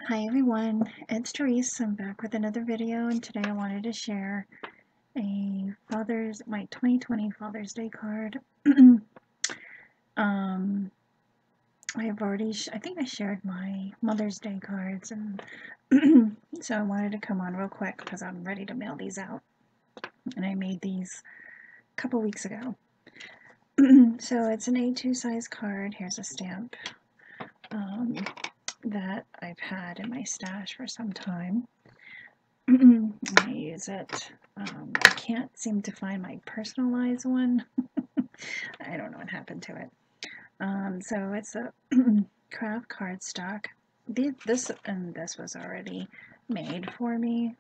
Hi everyone, it's Tereese. I'm back with another video, and today I wanted to share my 2020 Father's Day card. um, I think I shared my Mother's Day cards, and so I wanted to come on real quick because I'm ready to mail these out. And I made these a couple weeks ago. So it's an A2 size card. Here's a stamp. That I've had in my stash for some time. I use it. I can't seem to find my personalized one. I don't know what happened to it. So it's a craft cardstock. This was already made for me,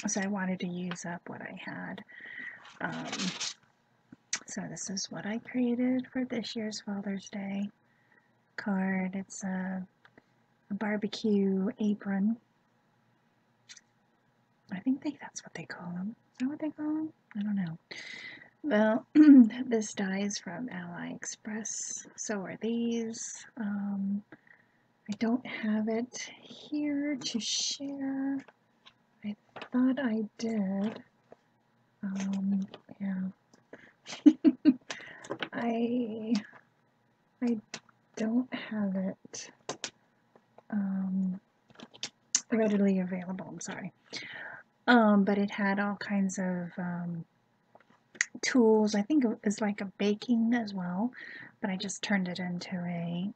so I wanted to use up what I had. So this is what I created for this year's Father's Day card. It's a barbecue apron. I think that's what they call them. Is that what they call them? I don't know. Well, this die is from AliExpress. So are these. I don't have it here to share. I thought I did. Yeah. I don't have it readily available. I'm sorry. But it had all kinds of tools. I think it was like a baking as well, but I just turned it into a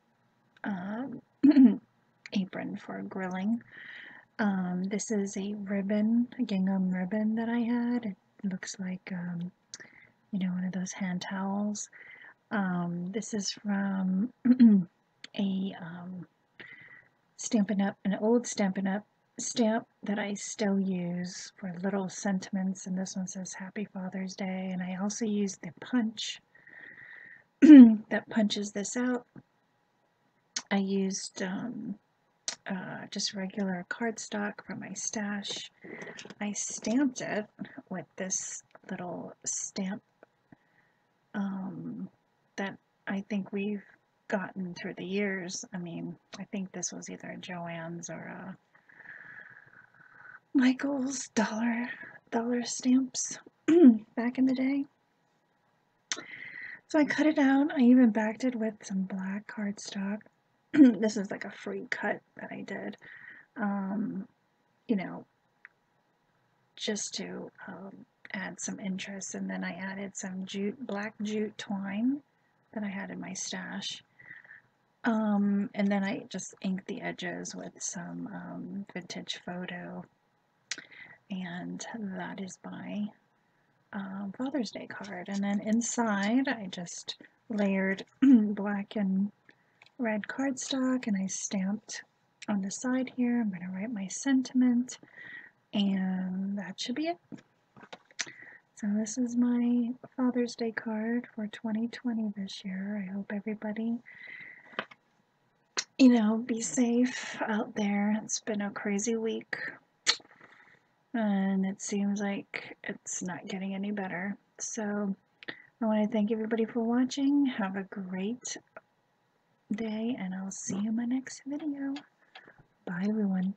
apron for grilling. This is a ribbon, a gingham ribbon that I had. It looks like, one of those hand towels. This is from a Stampin' Up, an old Stampin' Up stamp that I still use for little sentiments, and this one says Happy Father's Day, and I also use the punch that punches this out. I used just regular cardstock from my stash. I stamped it with this little stamp that I think we've gotten through the years. I mean, I think this was either Joann's or Michael's dollar stamps back in the day. So I cut it out. I even backed it with some black cardstock. This is like a free cut that I did. Just to add some interest, and then I added some black jute twine that I had in my stash, and then I just inked the edges with some vintage photo, and that is my Father's Day card. And then inside I just layered black and red cardstock, and I stamped on the side here. I'm going to write my sentiment, and that should be it. So this is my Father's Day card for 2020 this year. I hope everybody, be safe out there. It's been a crazy week, and it seems like it's not getting any better. So I want to thank everybody for watching. Have a great day, and I'll see you in my next video. Bye, everyone.